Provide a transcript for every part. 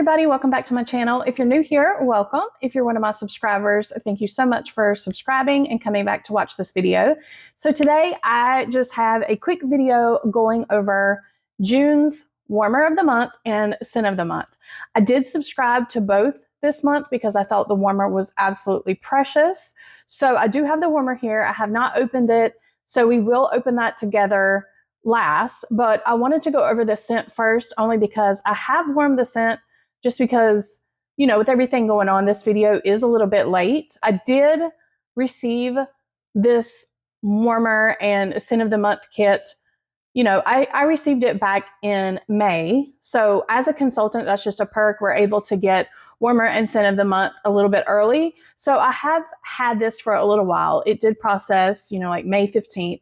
everybody, welcome back to my channel. If you're new here, welcome. If you're one of my subscribers, thank you so much for subscribing and coming back to watch this video. So today I just have a quick video going over June's Warmer of the Month and Scent of the Month. I did subscribe to both this month because I thought the warmer was absolutely precious. So I do have the warmer here. I have not opened it, so we will open that together last, but I wanted to go over the scent first only because I have warmed the scent just because, you know, with everything going on, this video is a little bit late. I did receive this warmer and scent of the month kit. You know, I received it back in May. So as a consultant, that's just a perk. We're able to get warmer and scent of the month a little bit early. So I have had this for a little while. It did process, you know, like May 15th.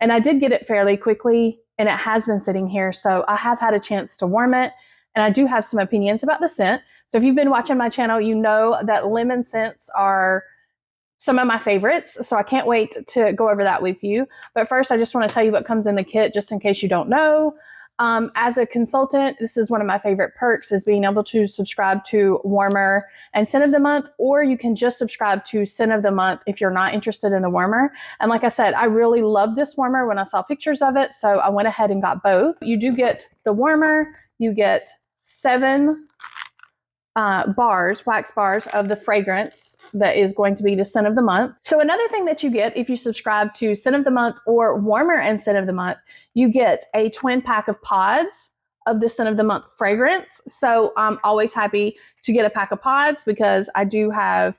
And I did get it fairly quickly, and it has been sitting here. So I have had a chance to warm it, and I do have some opinions about the scent. So if you've been watching my channel, you know that lemon scents are some of my favorites. So I can't wait to go over that with you. But first, I just want to tell you what comes in the kit, just in case you don't know. As a consultant, this is one of my favorite perks, is being able to subscribe to warmer and scent of the month, or you can just subscribe to scent of the month if you're not interested in the warmer. And like I said, I really love this warmer when I saw pictures of it, so I went ahead and got both. You do get the warmer, you get 7 bars, wax bars of the fragrance that is going to be the scent of the month. So another thing that you get if you subscribe to scent of the month or warmer and scent of the month, you get a twin pack of pods of the scent of the month fragrance. So I'm always happy to get a pack of pods because I do have,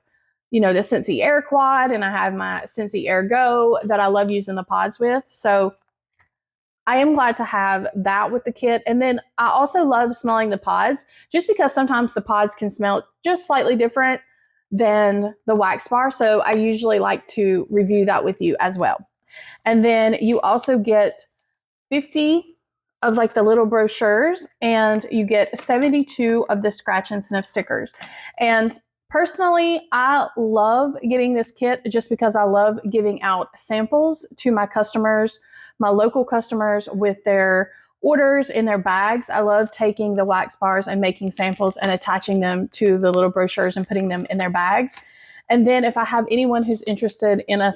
you know, the Scentsy Air Quad, and I have my Scentsy Air Go that I love using the pods with. So I am glad to have that with the kit. And then I also love smelling the pods just because sometimes the pods can smell just slightly different than the wax bar. So I usually like to review that with you as well. And then you also get 50 of like the little brochures, and you get 72 of the scratch and sniff stickers. And personally, I love getting this kit just because I love giving out samples to my customers, my local customers, with their orders in their bags. I love taking the wax bars and making samples and attaching them to the little brochures and putting them in their bags. And then if I have anyone who's interested in a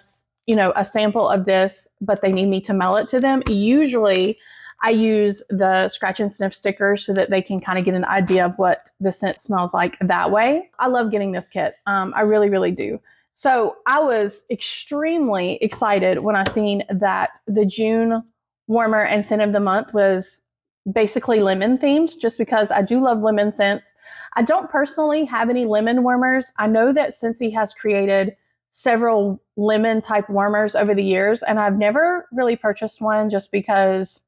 sample of this, but they need me to mail it to them, usually I use the scratch and sniff stickers so that they can kind of get an idea of what the scent smells like that way. I love getting this kit. I really, really do. So I was extremely excited when I seen that the June warmer and scent of the month was basically lemon themed, just because I do love lemon scents. I don't personally have any lemon warmers. I know that Scentsy has created several lemon type warmers over the years, and I've never really purchased one just because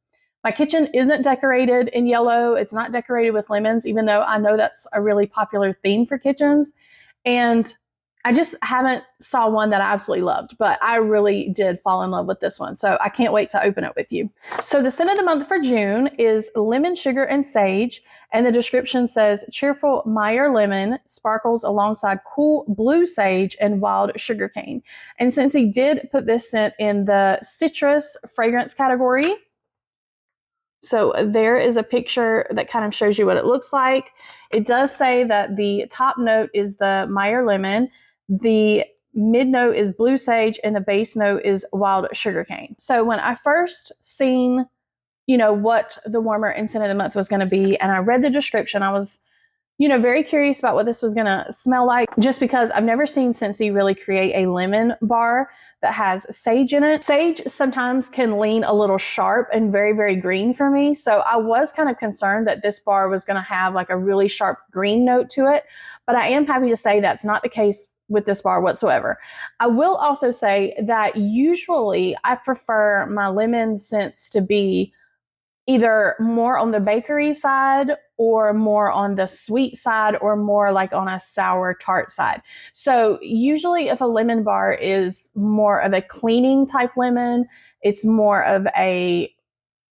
my kitchen isn't decorated in yellow. It's not decorated with lemons, even though I know that's a really popular theme for kitchens. And I just haven't saw one that I absolutely loved, but I really did fall in love with this one. So I can't wait to open it with you. So the scent of the month for June is lemon, sugar, and sage. And the description says cheerful Meyer lemon sparkles alongside cool blue sage and wild sugarcane. And Scentsy did put this scent in the citrus fragrance category. So there is a picture that kind of shows you what it looks like. It does say that the top note is the Meyer lemon, the mid note is blue sage, and the base note is wild sugarcane. So when I first seen, you know, what the warmer and scent of the month was going to be, and I read the description, I was, you know, very curious about what this was going to smell like, just because I've never seen Scentsy really create a lemon bar that has sage in it. Sage sometimes can lean a little sharp and very, very green for me. So I was kind of concerned that this bar was going to have like a really sharp green note to it. But I am happy to say that's not the case with this bar whatsoever. I will also say that usually I prefer my lemon scents to be either more on the bakery side or more on the sweet side or more like on a sour tart side. So usually if a lemon bar is more of a cleaning type lemon, it's more of a,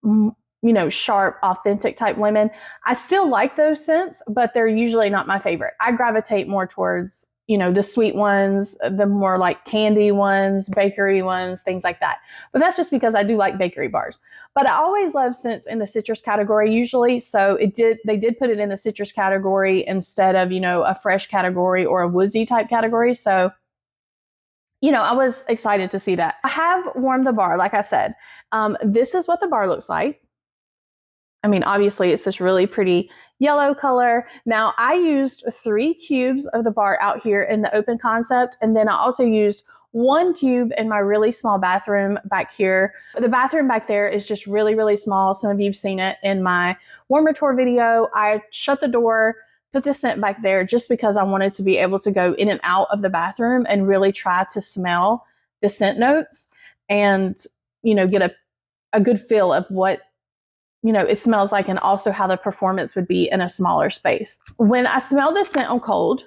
you know, sharp, authentic type lemon. I still like those scents, but they're usually not my favorite. I gravitate more towards you know, the sweet ones, the more like candy ones, bakery ones, things like that. But that's just because I do like bakery bars. But I always love scents in the citrus category usually. So they did put it in the citrus category instead of, you know, a fresh category or a woodsy type category. So, you know, I was excited to see that. I have warmed the bar, like I said. This is what the bar looks like. I mean, obviously it's this really pretty yellow color. Now I used 3 cubes of the bar out here in the open concept. And then I also used 1 cube in my really small bathroom back here. The bathroom back there is just really, really small. Some of you've seen it in my warmer tour video. I shut the door, put the scent back there just because I wanted to be able to go in and out of the bathroom and really try to smell the scent notes and, you know, get a good feel of what, you know, it smells like and also how the performance would be in a smaller space. When I smelled this scent on cold,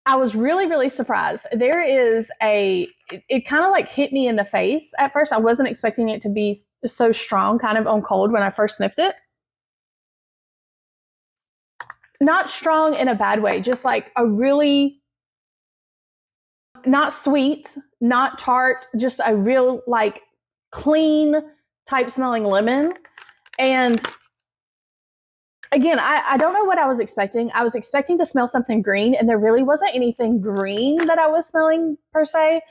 I was really, really surprised. There is it kind of like hit me in the face at first. I wasn't expecting it to be so strong kind of on cold when I first sniffed it. Not strong in a bad way, just like a really, not sweet, not tart, just a real like clean type smelling lemon. And again, I don't know what I was expecting. I was expecting to smell something green, and there really wasn't anything green that I was smelling per se.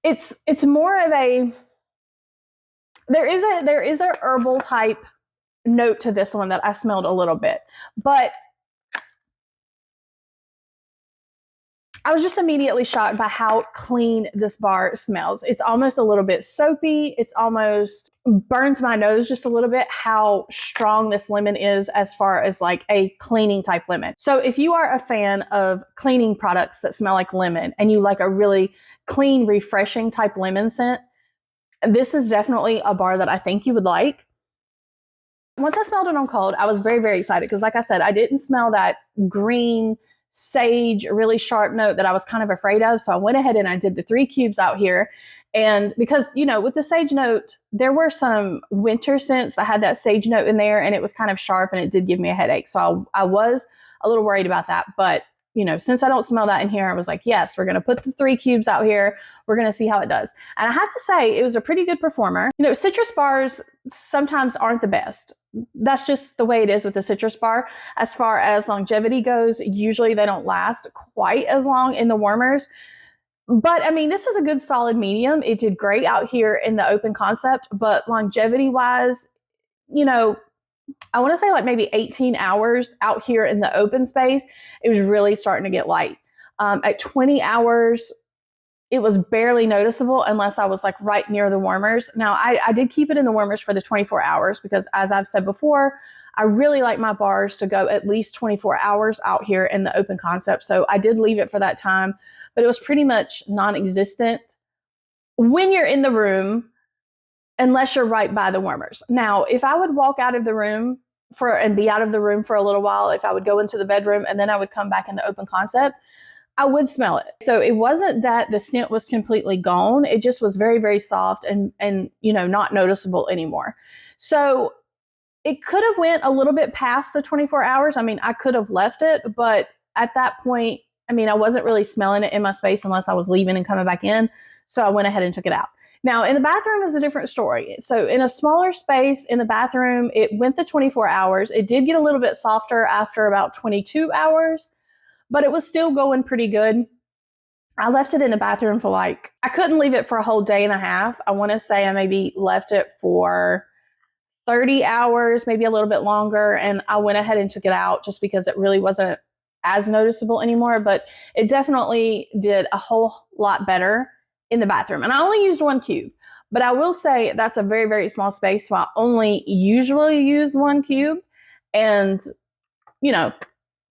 It's more of a, there is a herbal type note to this one that I smelled a little bit, but I was just immediately shocked by how clean this bar smells. It's almost a little bit soapy. It's almost burns my nose just a little bit how strong this lemon is as far as like a cleaning type lemon. So if you are a fan of cleaning products that smell like lemon and you like a really clean, refreshing type lemon scent, this is definitely a bar that I think you would like. Once I smelled it on cold, I was very, very excited because like I said, I didn't smell that green sage, really sharp note that I was kind of afraid of. So I went ahead and I did the 3 cubes out here. And because, you know, with the sage note, there were some winter scents that had that sage note in there and it was kind of sharp and it did give me a headache. So I was a little worried about that. But, you know, since I don't smell that in here, I was like, yes, we're going to put the 3 cubes out here. We're going to see how it does. And I have to say, it was a pretty good performer. You know, citrus bars sometimes aren't the best. That's just the way it is with the citrus bar. As far as longevity goes, usually they don't last quite as long in the warmers. But I mean, this was a good solid medium. It did great out here in the open concept, but longevity wise, you know, I want to say like maybe 18 hours out here in the open space, it was really starting to get light. At 20 hours, it was barely noticeable unless I was like right near the warmers. Now, I did keep it in the warmers for the 24 hours because as I've said before, I really like my bars to go at least 24 hours out here in the open concept. So I did leave it for that time, but it was pretty much non-existent when you're in the room unless you're right by the warmers. Now, if I would walk out of the room and be out of the room for a little while, if I would go into the bedroom and then I would come back in the open concept, I would smell it. So it wasn't that the scent was completely gone. It just was very, very soft and you know, not noticeable anymore. So it could have went a little bit past the 24 hours. I mean, I could have left it, but at that point, I mean, I wasn't really smelling it in my space unless I was leaving and coming back in. So I went ahead and took it out. Now, in the bathroom is a different story. So in a smaller space in the bathroom, it went the 24 hours. It did get a little bit softer after about 22 hours. But it was still going pretty good. I left it in the bathroom for like, I couldn't leave it for a whole day and a half. I want to say I maybe left it for 30 hours, maybe a little bit longer. And I went ahead and took it out just because it really wasn't as noticeable anymore. But it definitely did a whole lot better in the bathroom. And I only used 1 cube. But I will say that's a very, very small space. So I only usually use 1 cube. And, you know,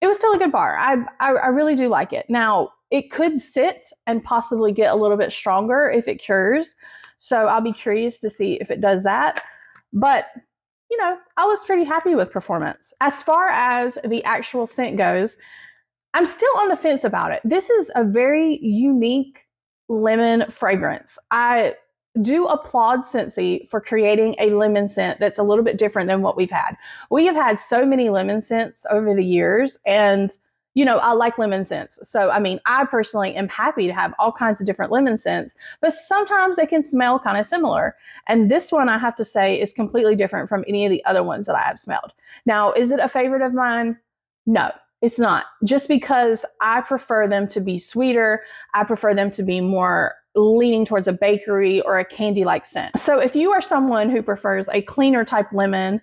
it was still a good bar. I really do like it. Now, it could sit and possibly get a little bit stronger if it cures. So I'll be curious to see if it does that. But, you know, I was pretty happy with performance. As far as the actual scent goes, I'm still on the fence about it. This is a very unique lemon fragrance. do applaud Scentsy for creating a lemon scent that's a little bit different than what we've had. We have had so many lemon scents over the years, and I like lemon scents. So, I mean, I personally am happy to have all kinds of different lemon scents, but sometimes they can smell kind of similar. And this one, I have to say, is completely different from any of the other ones that I have smelled. Now, is it a favorite of mine? No, it's not. Just because I prefer them to be sweeter, I prefer them to be more leaning towards a bakery or a candy-like scent. So if you are someone who prefers a cleaner type lemon,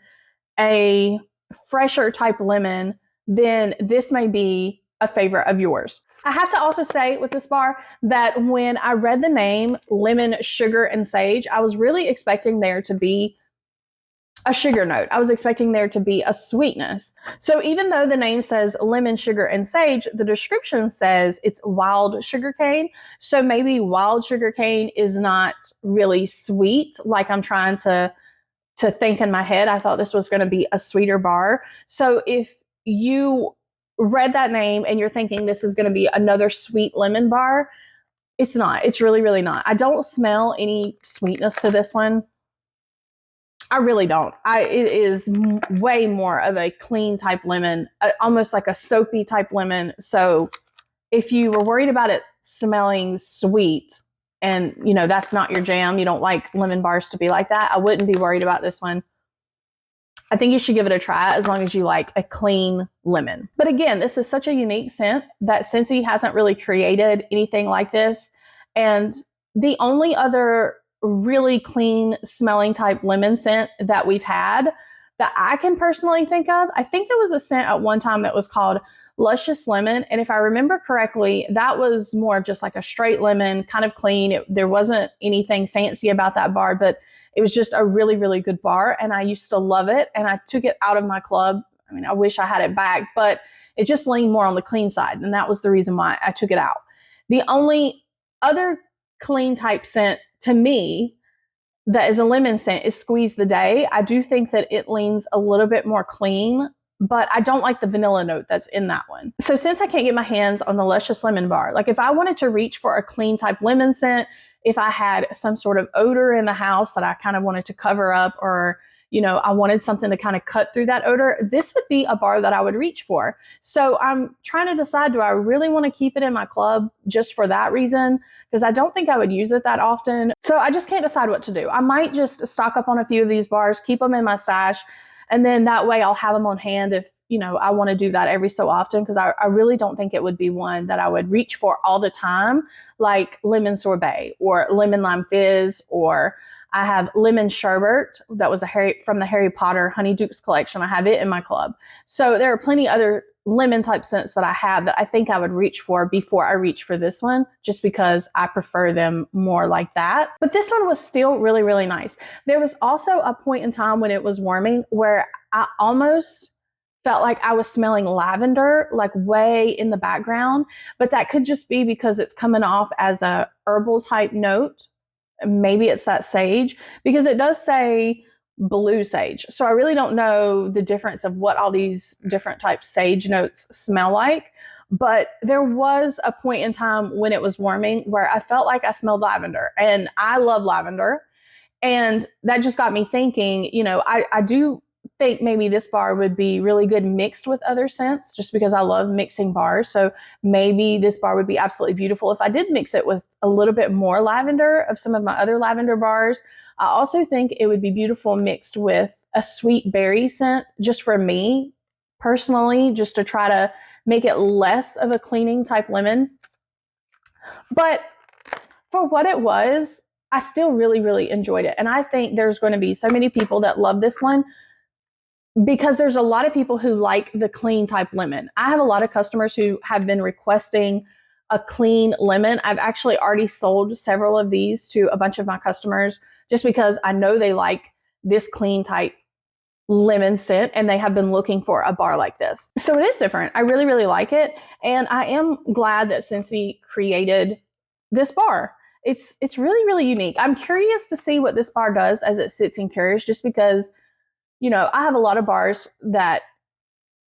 a fresher type lemon, then this may be a favorite of yours. I have to also say with this bar that when I read the name Lemon, Sugar, and Sage, I was really expecting there to be a sugar note. I was expecting there to be a sweetness. So even though the name says lemon, sugar, and sage, the description says it's wild sugarcane. So maybe wild sugarcane is not really sweet like I'm trying to think in my head. I thought this was going to be a sweeter bar. So if you read that name and you're thinking this is going to be another sweet lemon bar, it's not. It's really, really not. I don't smell any sweetness to this one. I really don't. It is way more of a clean type lemon, almost like a soapy type lemon. So if you were worried about it smelling sweet and, that's not your jam, you don't like lemon bars to be like that, I wouldn't be worried about this one. I think you should give it a try as long as you like a clean lemon. But again, this is such a unique scent that Scentsy hasn't really created anything like this. And the only other really clean smelling type lemon scent that we've had that I can personally think of, I think there was a scent at one time that was called Luscious Lemon. And if I remember correctly, that was more of just like a straight lemon, kind of clean. There wasn't anything fancy about that bar, but it was just a really, really good bar. And I used to love it. And I took it out of my club. I mean, I wish I had it back, but it just leaned more on the clean side. And that was the reason why I took it out. The only other clean type scent to me that is a lemon scent is Squeeze the Day. I do think that it leans a little bit more clean, but I don't like the vanilla note that's in that one. So since I can't get my hands on the Luscious Lemon bar, like if I wanted to reach for a clean type lemon scent, if I had some sort of odor in the house that I kind of wanted to cover up, or I wanted something to kind of cut through that odor, this would be a bar that I would reach for. So I'm trying to decide, do I really want to keep it in my club just for that reason? Because I don't think I would use it that often. So I just can't decide what to do. I might just stock up on a few of these bars, keep them in my stash, and then that way I'll have them on hand if I want to do that every so often, because I really don't think it would be one that I would reach for all the time, like lemon sorbet or lemon lime fizz, or I have lemon sherbet that was from the Harry Potter Honeydukes collection. I have it in my club. So there are plenty other lemon type scents that I have that I think I would reach for before I reach for this one, just because I prefer them more like that. But this one was still really, really nice. There was also a point in time when it was warming where I almost felt like I was smelling lavender, like way in the background, but that could just be because it's coming off as a herbal type note. Maybe it's that sage, because it does say blue sage. So I really don't know the difference of what all these different types sage notes smell like. But there was a point in time when it was warming where I felt like I smelled lavender, and I love lavender. And that just got me thinking, I do think maybe this bar would be really good mixed with other scents, just because I love mixing bars. So maybe this bar would be absolutely beautiful if I did mix it with a little bit more lavender of some of my other lavender bars. I also think it would be beautiful mixed with a sweet berry scent, just for me personally, just to try to make it less of a cleaning type lemon. But for what it was, I still really, really enjoyed it. And I think there's going to be so many people that love this one, because there's a lot of people who like the clean type lemon. I have a lot of customers who have been requesting a clean lemon. I've actually already sold several of these to a bunch of my customers, just because I know they like this clean type lemon scent and they have been looking for a bar like this. So it is different. I really, really like it. And I am glad that Scentsy created this bar. It's really, really unique. I'm curious to see what this bar does as it sits in Curious, just because I have a lot of bars that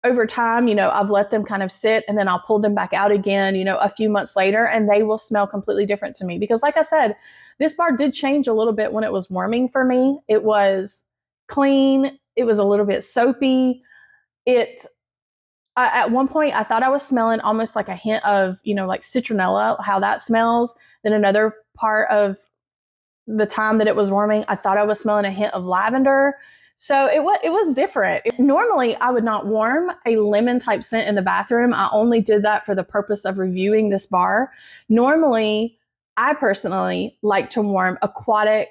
over time, you know, I've let them kind of sit and then I'll pull them back out again, you know, a few months later, and they will smell completely different to me. Because like I said, this bar did change a little bit when it was warming for me. It was clean. It was a little bit soapy. At one point, I thought I was smelling almost like a hint of, you know, like citronella, how that smells. Then another part of the time that it was warming, I thought I was smelling a hint of lavender. So it was different. Normally, I would not warm a lemon type scent in the bathroom. I only did that for the purpose of reviewing this bar. Normally, I personally like to warm aquatic,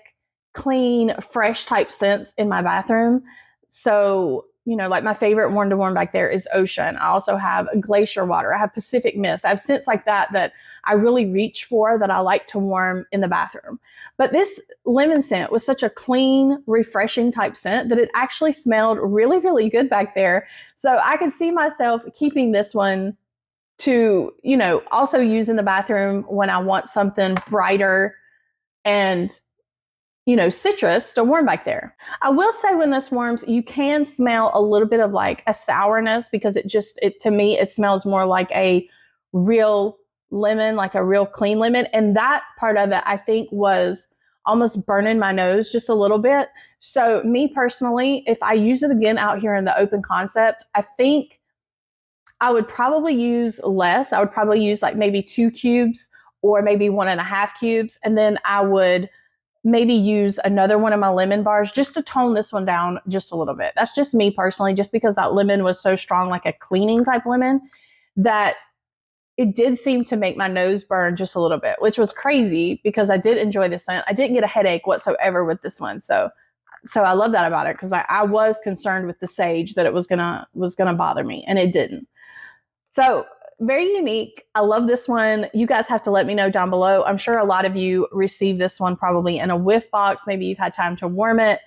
clean, fresh type scents in my bathroom. So, you know, like my favorite one to warm back there is ocean. I also have glacier water. I have Pacific mist. I have scents like that that I really reach for, that I like to warm in the bathroom. But this lemon scent was such a clean, refreshing type scent that it actually smelled really, really good back there. So I could see myself keeping this one to, you know, also use in the bathroom when I want something brighter and, you know, citrus to warm back there. I will say when this warms, you can smell a little bit of like a sourness, because to me, it smells more like a real lemon, like a real clean lemon. And that part of it, I think, was almost burning my nose just a little bit. So me personally, if I use it again out here in the open concept, I think I would probably use less. I would probably use like maybe 2 cubes or maybe 1.5 cubes. And then I would maybe use another one of my lemon bars just to tone this one down just a little bit. That's just me personally, just because that lemon was so strong, like a cleaning type lemon, that it did seem to make my nose burn just a little bit, which was crazy because I did enjoy the scent. I didn't get a headache whatsoever with this one. So I love that about it, because I was concerned with the sage that it was gonna bother me, and it didn't. So very unique. I love this one. You guys have to let me know down below. I'm sure a lot of you received this one probably in a whiff box. Maybe you've had time to warm it.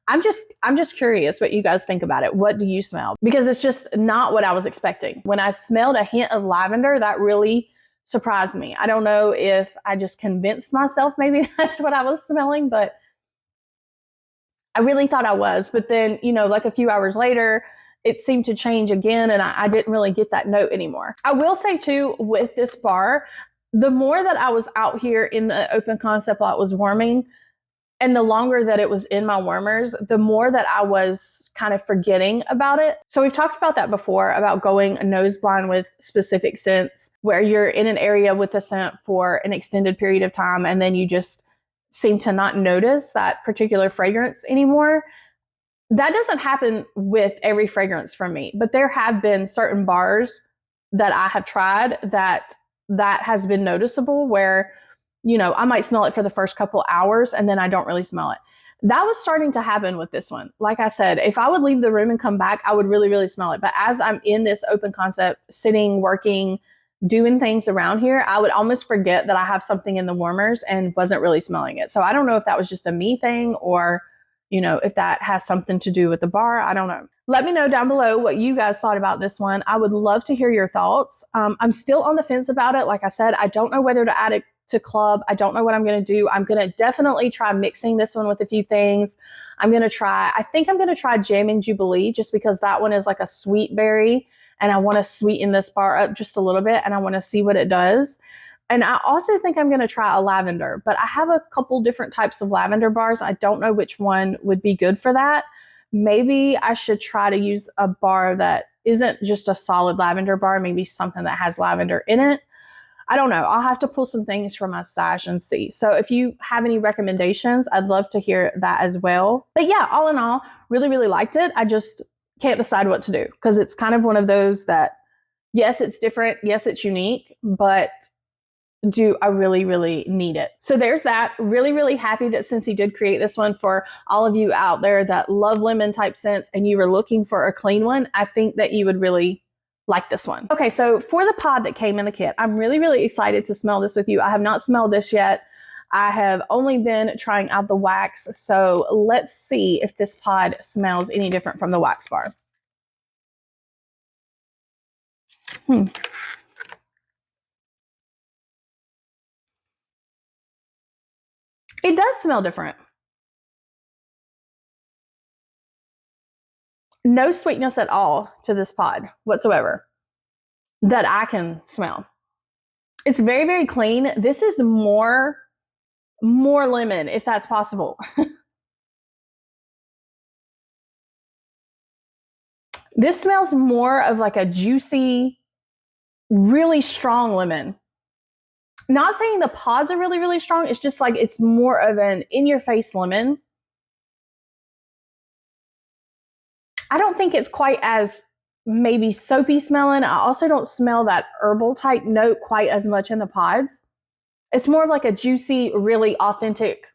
I'm just curious what you guys think about it. What do you smell? Because it's just not what I was expecting. When I smelled a hint of lavender, that really surprised me. I don't know if I just convinced myself maybe that's what I was smelling, but I really thought I was. But then, you know, like a few hours later, it seemed to change again, and I didn't really get that note anymore. I will say too, with this bar, the more that I was out here in the open concept while it was warming, and the longer that it was in my warmers, the more that I was kind of forgetting about it. So we've talked about that before, about going nose blind with specific scents, where you're in an area with a scent for an extended period of time, and then you just seem to not notice that particular fragrance anymore. That doesn't happen with every fragrance from me, but there have been certain bars that I have tried that has been noticeable, where, you know, I might smell it for the first couple hours and then I don't really smell it. That was starting to happen with this one. Like I said, if I would leave the room and come back, I would really, really smell it. But as I'm in this open concept, sitting, working, doing things around here, I would almost forget that I have something in the warmers and wasn't really smelling it. So I don't know if that was just a me thing, or, you know, if that has something to do with the bar. I don't know. Let me know down below what you guys thought about this one. I would love to hear your thoughts. I'm still on the fence about it. Like I said, I don't know whether to add it to club. I don't know what I'm going to do. I'm going to definitely try mixing this one with a few things. I think I'm going to try jamming Jubilee, just because that one is like a sweet berry, and I want to sweeten this bar up just a little bit, and I want to see what it does. And I also think I'm going to try a lavender, but I have a couple different types of lavender bars. I don't know which one would be good for that. Maybe I should try to use a bar that isn't just a solid lavender bar, maybe something that has lavender in it. I don't know. I'll have to pull some things from my stash and see. So if you have any recommendations, I'd love to hear that as well. But yeah, all in all, really, really liked it. I just can't decide what to do, because it's kind of one of those that, yes, it's different. Yes, it's unique, but do I really, really need it? So there's that. Really, really happy that Scentsy did create this one for all of you out there that love lemon type scents and you were looking for a clean one. I think that you would really like this one. Okay, so for the pod that came in the kit, I'm really, really excited to smell this with you. I have not smelled this yet. I have only been trying out the wax. So let's see if this pod smells any different from the wax bar. It does smell different. No sweetness at all to this pod whatsoever that I can smell. It's very, very clean. This is more lemon, if that's possible. This smells more of like a juicy, really strong lemon. Not saying the pods are really, really strong. It's just like it's more of an in-your-face lemon. I don't think it's quite as maybe soapy smelling. I also don't smell that herbal type note quite as much in the pods. It's more of like a juicy, really authentic,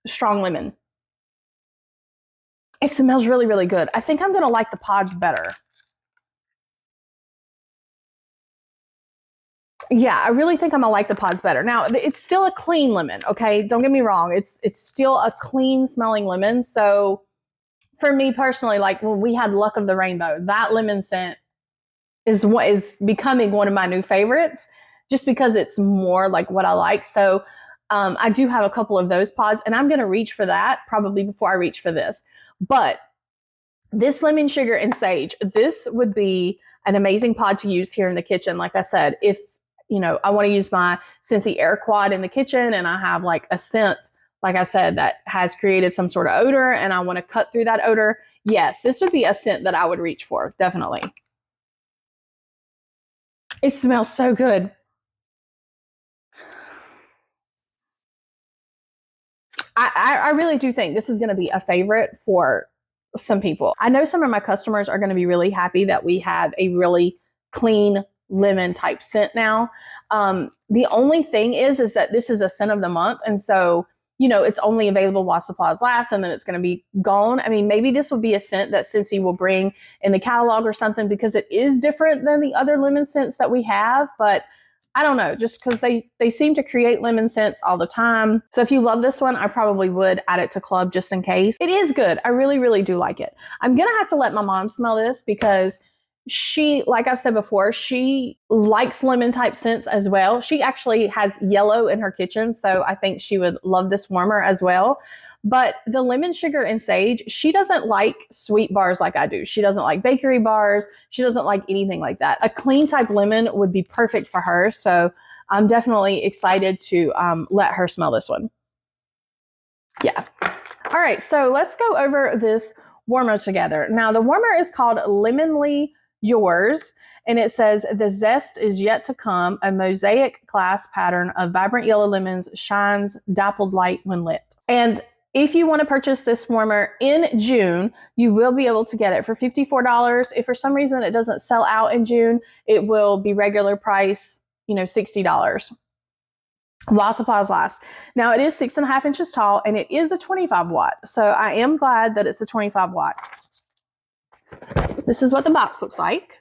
strong lemon. It smells really, really good. I think I'm going to like the pods better. Yeah, I really think I'm going to like the pods better. Now, it's still a clean lemon, okay? Don't get me wrong. It's still a clean smelling lemon. So for me personally, like when we had Luck of the Rainbow, that lemon scent is what is becoming one of my new favorites just because it's more like what I like. So I do have a couple of those pods and I'm going to reach for that probably before I reach for this. But this lemon sugar and sage, this would be an amazing pod to use here in the kitchen. Like I said, if you know, I want to use my Scentsy Air Quad in the kitchen and I have like a scent, like I said, that has created some sort of odor and I want to cut through that odor. Yes, this would be a scent that I would reach for, definitely. It smells so good. I really do think this is going to be a favorite for some people. I know some of my customers are going to be really happy that we have a really clean lemon type scent now. The only thing is that this is a scent of the month. And so, you know, it's only available while supplies last and then it's going to be gone. I mean, maybe this will be a scent that Scentsy will bring in the catalog or something because it is different than the other lemon scents that we have. But I don't know, just because they seem to create lemon scents all the time. So if you love this one, I probably would add it to club just in case. It is good. I really, really do like it. I'm going to have to let my mom smell this because she, like I've said before, she likes lemon type scents as well. She actually has yellow in her kitchen, so I think she would love this warmer as well. But the lemon sugar and sage, she doesn't like sweet bars like I do. She doesn't like bakery bars. She doesn't like anything like that. A clean type lemon would be perfect for her. So I'm definitely excited to let her smell this one. Yeah. All right, so let's go over this warmer together. Now the warmer is called Lemonly Yours, and it says the zest is yet to come. A mosaic glass pattern of vibrant yellow lemons shines dappled light when lit. And if you want to purchase this warmer in June, you will be able to get it for $54. If for some reason it doesn't sell out in June, it will be regular price, you know, $60 while supplies last. Now it is 6.5 inches tall and it is a 25 watt. So I am glad that it's a 25 watt. This is what the box looks like.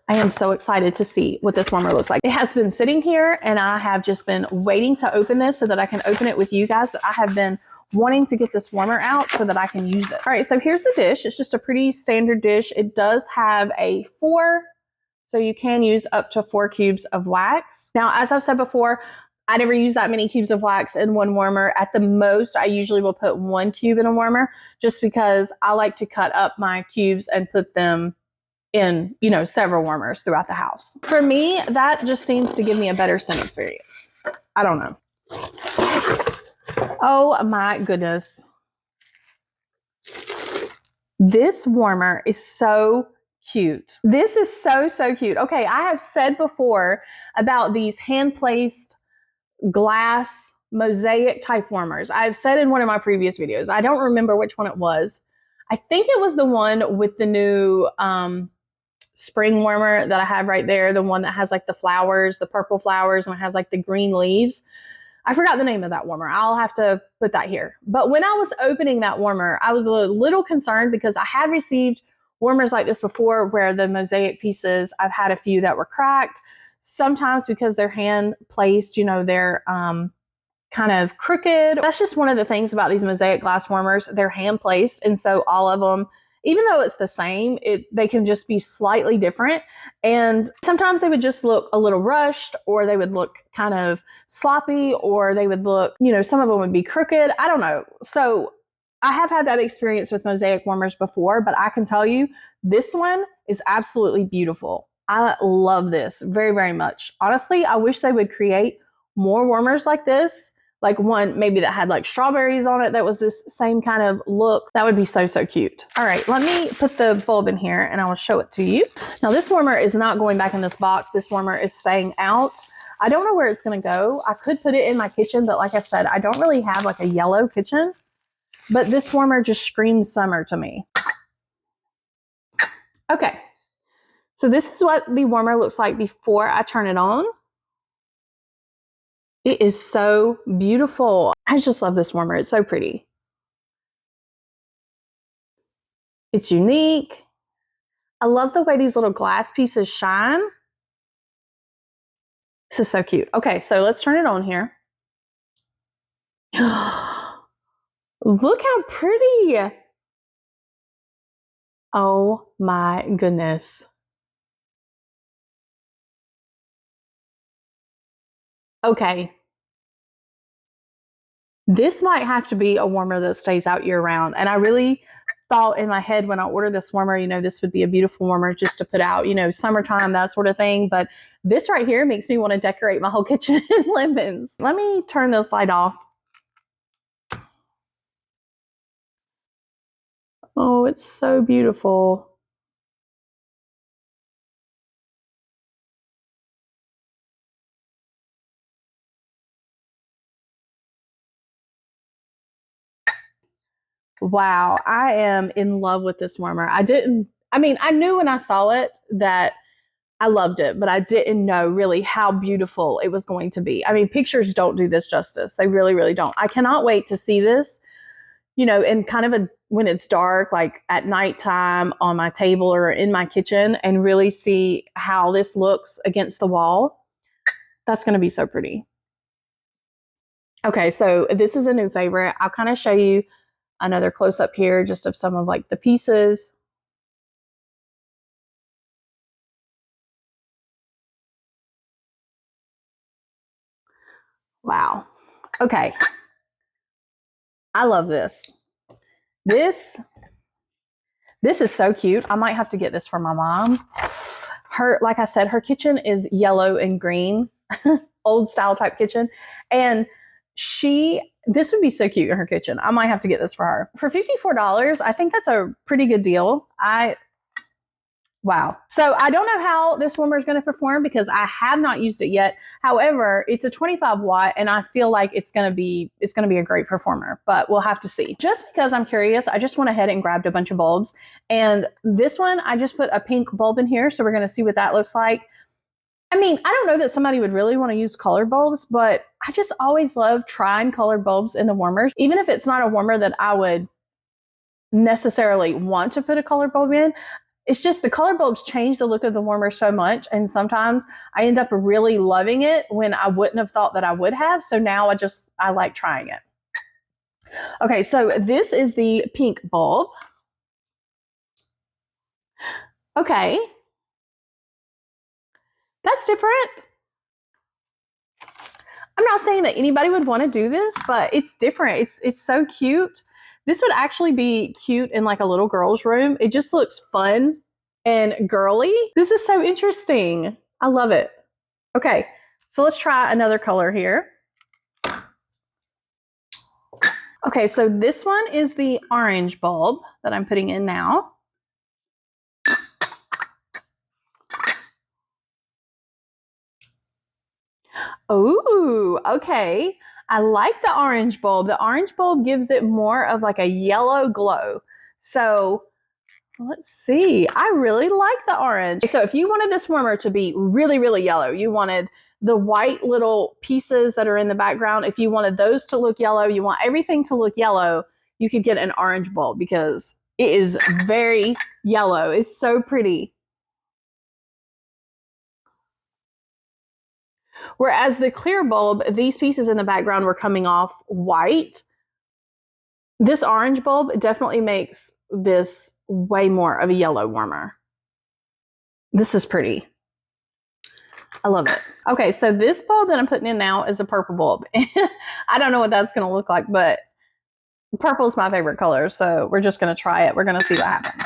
I am so excited to see what this warmer looks like. It has been sitting here and I have just been waiting to open this so that I can open it with you guys. But I have been wanting to get this warmer out so that I can use it. All right, so here's the dish. It's just a pretty standard dish. It does have a 4, so you can use up to 4 cubes of wax. Now, as I've said before, I never use that many cubes of wax in one warmer. At the most, I usually will put 1 cube in a warmer just because I like to cut up my cubes and put them in, you know, several warmers throughout the house. For me, that just seems to give me a better scent experience. I don't know. Oh my goodness. This warmer is so cute. This is so, so cute. Okay, I have said before about these hand-placed glass mosaic type warmers. I've said in one of my previous videos, I don't remember which one it was. I think it was the one with the new spring warmer that I have right there, the one that has like the flowers, the purple flowers, and it has like the green leaves. I forgot the name of that warmer. I'll have to put that here. But when I was opening that warmer, I was a little concerned because I had received warmers like this before where the mosaic pieces, I've had a few that were cracked. Sometimes because they're hand placed, you know, they're kind of crooked. That's just one of the things about these mosaic glass warmers. They're hand placed, and so all of them, even though it's the same, they can just be slightly different. And sometimes they would just look a little rushed, or they would look kind of sloppy, or they would look, you know, some of them would be crooked. I don't know. So I have had that experience with mosaic warmers before, but I can tell you this one is absolutely beautiful. I love this very, very much. Honestly, I wish they would create more warmers like this. Like one maybe that had like strawberries on it that was this same kind of look. That would be so, so cute. All right, let me put the bulb in here and I will show it to you. Now this warmer is not going back in this box. This warmer is staying out. I don't know where it's gonna go. I could put it in my kitchen, but like I said, I don't really have like a yellow kitchen. But this warmer just screams summer to me. Okay, so this is what the warmer looks like before I turn it on. It is so beautiful. I just love this warmer. It's so pretty. It's unique. I love the way these little glass pieces shine. This is so cute. Okay, so let's turn it on here. Look how pretty. Oh my goodness. Okay. This might have to be a warmer that stays out year round. And I really thought in my head when I ordered this warmer, you know, this would be a beautiful warmer just to put out, you know, summertime, that sort of thing. But this right here makes me want to decorate my whole kitchen in lemons. Let me turn this light off. Oh, it's so beautiful. Wow, I am in love with this warmer. I knew when I saw it that I loved it, but I didn't know really how beautiful it was going to be. I mean, pictures don't do this justice. They really, really don't. I cannot wait to see this, you know, in kind of when it's dark, like at nighttime on my table or in my kitchen, and really see how this looks against the wall. That's going to be so pretty. Okay, so this is a new favorite. I'll kind of show you another close up here just of some of like the pieces. Wow. Okay. I love this. This is so cute. I might have to get this for my mom. Like I said, her kitchen is yellow and green, old style type kitchen. And this would be so cute in her kitchen. I might have to get this for her. For $54, I think that's a pretty good deal. Wow. So I don't know how this warmer is going to perform because I have not used it yet. However, it's a 25 watt and I feel like it's going to be a great performer, but we'll have to see. Just because I'm curious, I just went ahead and grabbed a bunch of bulbs, and this one, I just put a pink bulb in here. So we're going to see what that looks like. I mean, I don't know that somebody would really want to use colored bulbs, but I just always love trying colored bulbs in the warmers, even if it's not a warmer that I would necessarily want to put a colored bulb in. It's just the color bulbs change the look of the warmer so much, and sometimes I end up really loving it when I wouldn't have thought that I would have. So now I like trying it. Okay, so this is the pink bulb. Okay, that's different. I'm not saying that anybody would want to do this, but it's different. It's so cute. This would actually be cute in like a little girl's room. It just looks fun and girly. This is so interesting. I love it. Okay, so let's try another color here. Okay, so this one is the orange bulb that I'm putting in now. Ooh, okay. I like the orange bulb. The orange bulb gives it more of like a yellow glow. So let's see. I really like the orange. So if you wanted this warmer to be really, really yellow, you wanted the white little pieces that are in the background, if you wanted those to look yellow, you want everything to look yellow, you could get an orange bulb because it is very yellow. It's so pretty. Whereas the clear bulb, these pieces in the background were coming off white. This orange bulb definitely makes this way more of a yellow warmer. This is pretty. I love it. Okay, so this bulb that I'm putting in now is a purple bulb. I don't know what that's going to look like, but purple is my favorite color, so we're just going to try it. We're going to see what happens.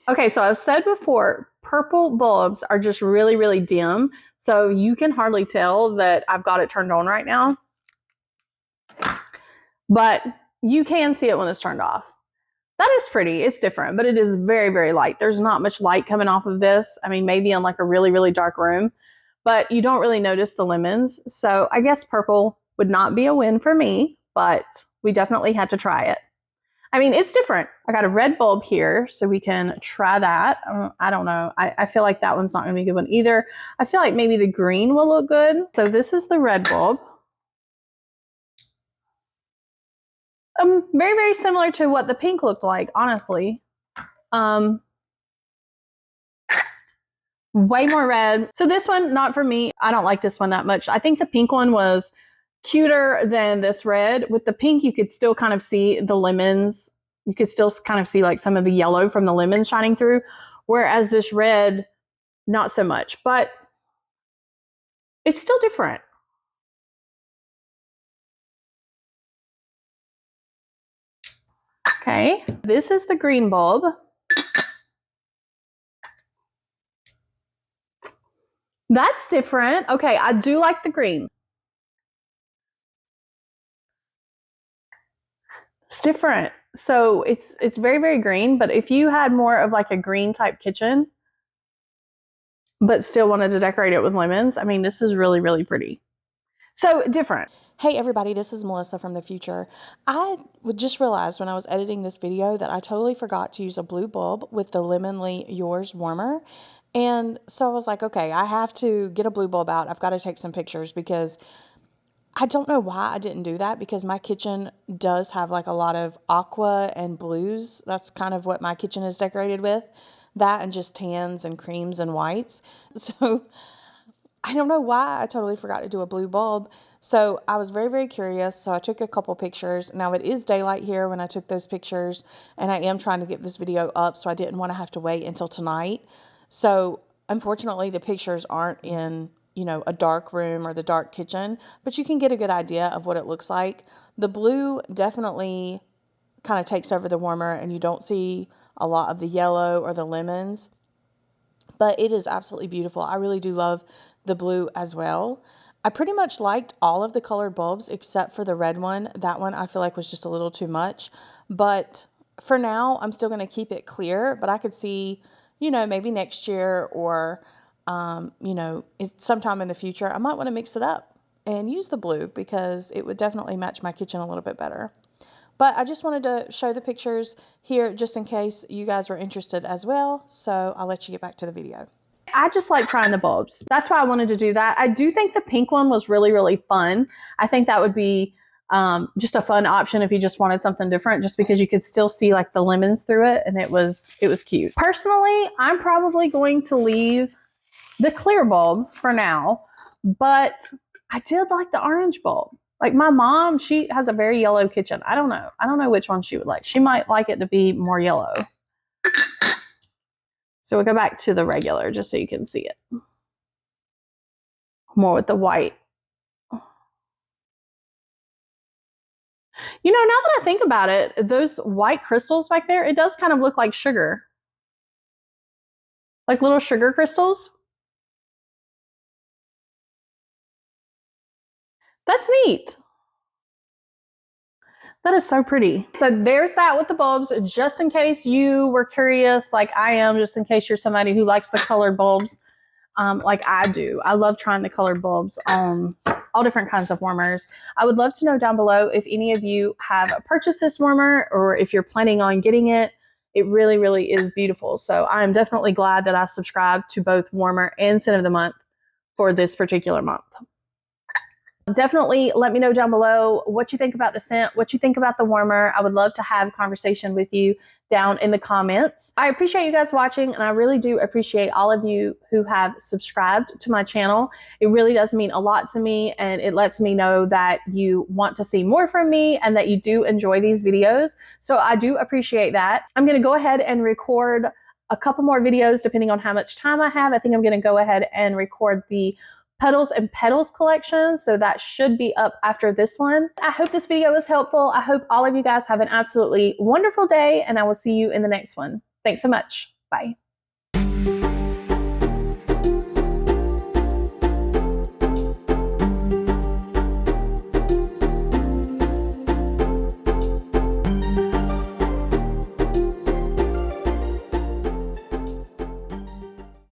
Okay, so I've said before, purple bulbs are just really, really dim, so you can hardly tell that I've got it turned on right now. But you can see it when it's turned off. That is pretty. It's different, but it is very, very light. There's not much light coming off of this. I mean, maybe in like a really, really dark room, but you don't really notice the lemons. So I guess purple would not be a win for me, but we definitely had to try it. I mean, it's different. I got a red bulb here, so we can try that. I don't know. I feel like that one's not going to be a good one either. I feel like maybe the green will look good. So this is the red bulb. Very, very similar to what the pink looked like, honestly. Way more red. So this one, not for me. I don't like this one that much. I think the pink one was cuter than this red. With the pink, you could still kind of see the lemons. You could still kind of see like some of the yellow from the lemons shining through. Whereas this red, not so much. But it's still different. Okay, this is the green bulb. That's different. Okay, I do like the green. It's different. So it's very, very green, but if you had more of like a green type kitchen, but still wanted to decorate it with lemons, I mean, this is really, really pretty. So different. Hey everybody, this is Melissa from the future. I just realized when I was editing this video that I totally forgot to use a blue bulb with the Lemonly Yours warmer. And so I was like, okay, I have to get a blue bulb out. I've got to take some pictures because I don't know why I didn't do that, because my kitchen does have like a lot of aqua and blues. That's kind of what my kitchen is decorated with. That and just tans and creams and whites. So I don't know why I totally forgot to do a blue bulb. So I was very, very curious. So I took a couple pictures. Now it is daylight here when I took those pictures, and I am trying to get this video up, so I didn't want to have to wait until tonight. So unfortunately the pictures aren't in, you know, a dark room or the dark kitchen, but you can get a good idea of what it looks like. The blue definitely kind of takes over the warmer, and you don't see a lot of the yellow or the lemons. But it is absolutely beautiful. I really do love the blue as well. I pretty much liked all of the colored bulbs except for the red one. That one I feel like was just a little too much. But for now, I'm still going to keep it clear. But I could see, you know, maybe next year or, you know, sometime in the future, I might want to mix it up and use the blue because it would definitely match my kitchen a little bit better. But I just wanted to show the pictures here just in case you guys were interested as well. So I'll let you get back to the video. I just like trying the bulbs. That's why I wanted to do that. I do think the pink one was really, really fun. I think that would be just a fun option if you just wanted something different, just because you could still see like the lemons through it, and it was cute. Personally, I'm probably going to leave the clear bulb for now, but I did like the orange bulb. Like my mom, she has a very yellow kitchen. I don't know which one she would like. She might like it to be more yellow. So we'll go back to the regular just so you can see it. More with the white. You know, now that I think about it, those white crystals back there, it does kind of look like sugar. Like little sugar crystals. That's neat. That is so pretty. So there's that with the bulbs, just in case you were curious, like I am, just in case you're somebody who likes the colored bulbs, like I do. I love trying the colored bulbs on all different kinds of warmers. I would love to know down below if any of you have purchased this warmer or if you're planning on getting it. It really, really is beautiful. So I'm definitely glad that I subscribed to both warmer and scent of the month for this particular month. Definitely let me know down below what you think about the scent, what you think about the warmer. I would love to have a conversation with you down in the comments. I appreciate you guys watching, and I really do appreciate all of you who have subscribed to my channel. It really does mean a lot to me, and it lets me know that you want to see more from me and that you do enjoy these videos. So I do appreciate that. I'm going to go ahead and record a couple more videos depending on how much time I have. I think I'm going to go ahead and record the Petals and Petals collection, so that should be up after this one. I hope this video was helpful. I hope all of you guys have an absolutely wonderful day, and I will see you in the next one. Thanks so much. Bye.